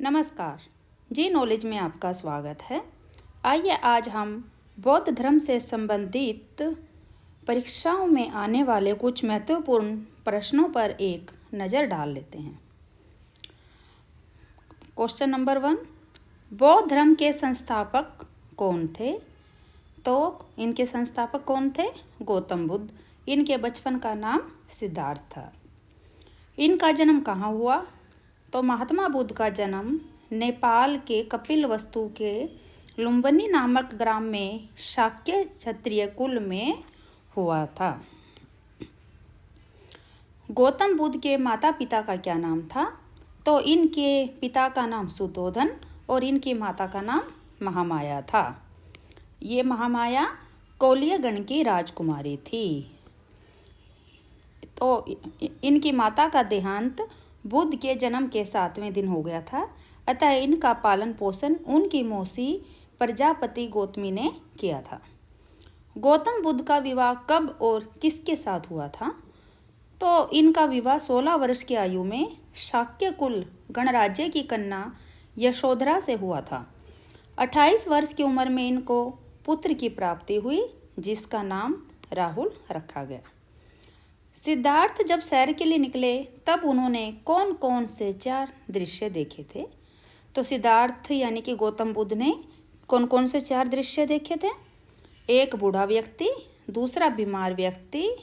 नमस्कार जी, नॉलेज में आपका स्वागत है। आइए आज हम बौद्ध धर्म से संबंधित परीक्षाओं में आने वाले कुछ महत्वपूर्ण प्रश्नों पर एक नज़र डाल लेते हैं। क्वेश्चन नंबर 1, बौद्ध धर्म के संस्थापक कौन थे? तो इनके संस्थापक कौन थे? गौतम बुद्ध। इनके बचपन का नाम सिद्धार्थ था। इनका जन्म कहाँ हुआ? तो महात्मा बुद्ध का जन्म नेपाल के कपिलवस्तु के लुम्बिनी नामक ग्राम में शाक्य क्षत्रिय कुल में हुआ था। गौतम बुद्ध के माता पिता का क्या नाम था? तो इनके पिता का नाम सुद्धोधन और इनकी माता का नाम महामाया था। ये महामाया कोलिय गण की राजकुमारी थी। तो इनकी माता का देहांत बुद्ध के जन्म के 7वें दिन हो गया था, अतः इनका पालन पोषण उनकी मौसी प्रजापति गौतमी ने किया था। गौतम बुद्ध का विवाह कब और किसके साथ हुआ था? तो इनका विवाह 16 वर्ष की आयु में शाक्य कुल गणराज्य की कन्या यशोधरा से हुआ था। 28 वर्ष की उम्र में इनको पुत्र की प्राप्ति हुई, जिसका नाम राहुल रखा गया। सिद्धार्थ जब सैर के लिए निकले तब उन्होंने कौन कौन से 4 दृश्य देखे थे? तो सिद्धार्थ यानी कि गौतम बुद्ध ने कौन कौन से 4 दृश्य देखे थे? एक बूढ़ा व्यक्ति, दूसरा बीमार व्यक्ति,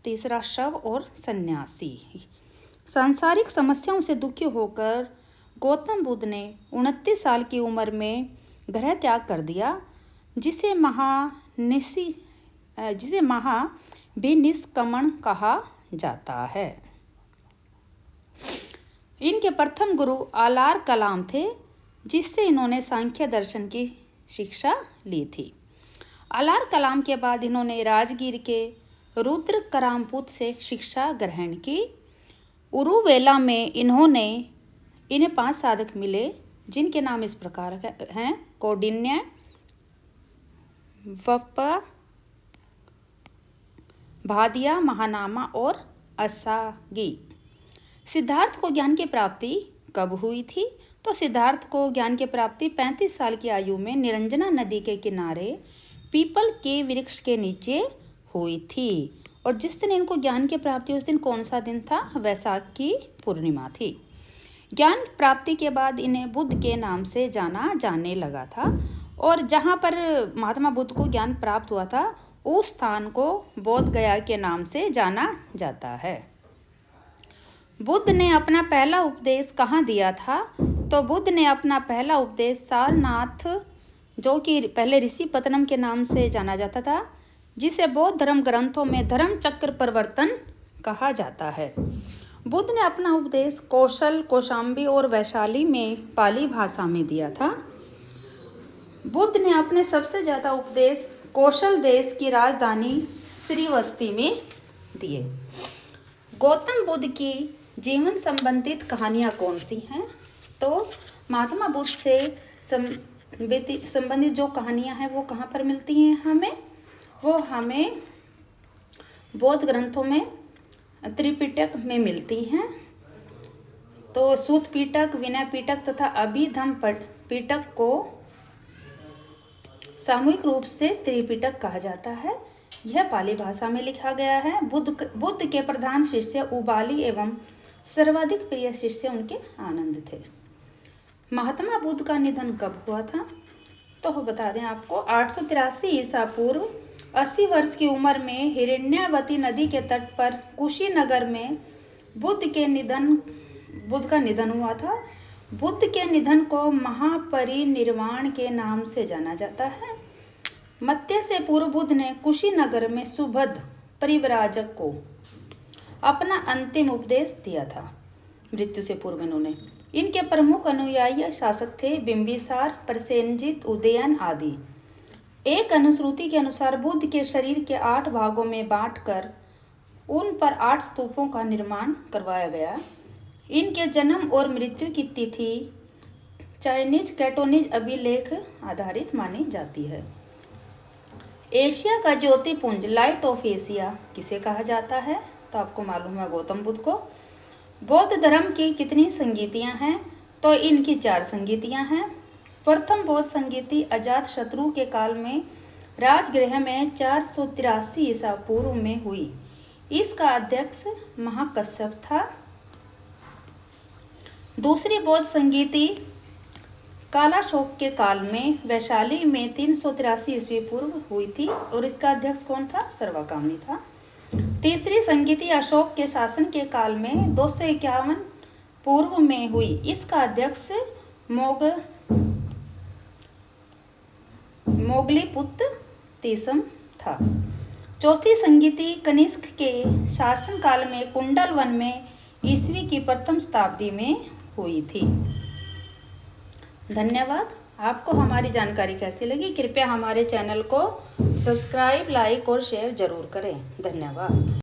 तीसरा शव और सन्यासी। सांसारिक समस्याओं से दुखी होकर गौतम बुद्ध ने 29 साल की उम्र में गृह त्याग कर दिया, जिसे महाभिनिष्क्रमण कहा जाता है। इनके प्रथम गुरु आलार कलाम थे, जिससे इन्होंने सांख्य दर्शन की शिक्षा ली थी। आलार कलाम के बाद इन्होंने राजगीर के रुद्र करामपुत से शिक्षा ग्रहण की। उरुवेला में इन्हें 5 साधक मिले, जिनके नाम इस प्रकार हैं: कौंडिन्य, वप्पा, भादिया, महानामा और असागी। सिद्धार्थ को ज्ञान की प्राप्ति कब हुई थी? तो सिद्धार्थ को ज्ञान की प्राप्ति 35 साल की आयु में निरंजना नदी के किनारे पीपल के वृक्ष के नीचे हुई थी। और जिस दिन इनको ज्ञान की प्राप्ति, उस दिन कौन सा दिन था? वैशाख की पूर्णिमा थी। ज्ञान प्राप्ति के बाद इन्हें बुद्ध के नाम से जाना जाने लगा था, और जहाँ पर महात्मा बुद्ध को ज्ञान प्राप्त हुआ था, उस स्थान को बोध गया के नाम से जाना जाता है। बुद्ध ने अपना पहला उपदेश कहाँ दिया था? तो बुद्ध ने अपना पहला उपदेश सारनाथ, जो कि पहले ऋषि पतनम के नाम से जाना जाता था, जिसे बौद्ध धर्म ग्रंथों में धर्म चक्र प्रवर्तन कहा जाता है। बुद्ध ने अपना उपदेश कौशल, कौशाम्बी और वैशाली में पाली भाषा में दिया था। बुद्ध ने अपने सबसे ज़्यादा उपदेश कौशल देश की राजधानी श्रीवस्ती में दिए। गौतम बुद्ध की जीवन संबंधित कहानियाँ कौन सी हैं? तो महात्मा बुद्ध से संबंधित जो कहानियाँ हैं वो कहाँ पर मिलती हैं हमें? वो हमें बौद्ध ग्रंथों में त्रिपिटक में मिलती हैं। तो सूत पिटक, विनय पिटक तथा अभिधम्म पिटक को सामूहिक रूप से त्रिपिटक कहा जाता है। यह पाली भाषा में लिखा गया है। बुद्ध के प्रधान शिष्य उबाली एवं सर्वाधिक प्रिय शिष्य उनके आनंद थे। महात्मा बुद्ध का निधन कब हुआ था? तो बता दें आपको, 883 ईसा पूर्व 80 वर्ष की उम्र में हिरण्यावती नदी के तट पर कुशीनगर में बुद्ध का निधन हुआ था। बुद्ध के निधन को महापरिनिर्वाण के नाम से जाना जाता है। मत्स्य से पूर्व बुद्ध ने कुशीनगर में सुबुद्ध परिव्राजक को अपना अंतिम उपदेश दिया था। मृत्यु से पूर्व इनके प्रमुख अनुयायी शासक थे बिंबिसार, प्रसेनजित, उदयन आदि। एक अनुश्रुति के अनुसार बुद्ध के शरीर के 8 भागों में बांटकर उन पर 8 स्तूपों का निर्माण करवाया गया। इनके जन्म और मृत्यु की तिथि चाइनीज कैटोनीज अभिलेख आधारित मानी जाती है। एशिया का ज्योतिपुंज, लाइट ऑफ एशिया, किसे कहा जाता है? तो आपको मालूम है, गौतम बुद्ध को। बौद्ध धर्म की कितनी संगीतियाँ हैं? तो इनकी 4 संगीतियाँ हैं। प्रथम बौद्ध संगीति अजात शत्रु के काल में राजगृह में 483 ईसा पूर्व में हुई। इसका अध्यक्ष महाकश्यप था। दूसरी बौद्ध संगीति कालाशोक के काल में वैशाली में 383 ईस्वी पूर्व हुई थी और इसका अध्यक्ष कौन था? सर्वकामनी था। तीसरी संगीति अशोक के शासन के काल में 251 पूर्व में हुई। इसका अध्यक्ष मोगलीपुत्र तीसम था। चौथी संगीति कनिष्क के शासन काल में कुंडल वन में ईस्वी की प्रथम शताब्दी में हुई थी। धन्यवाद। आपको हमारी जानकारी कैसी लगी? कृपया हमारे चैनल को सब्सक्राइब, लाइक और शेयर जरूर करें। धन्यवाद।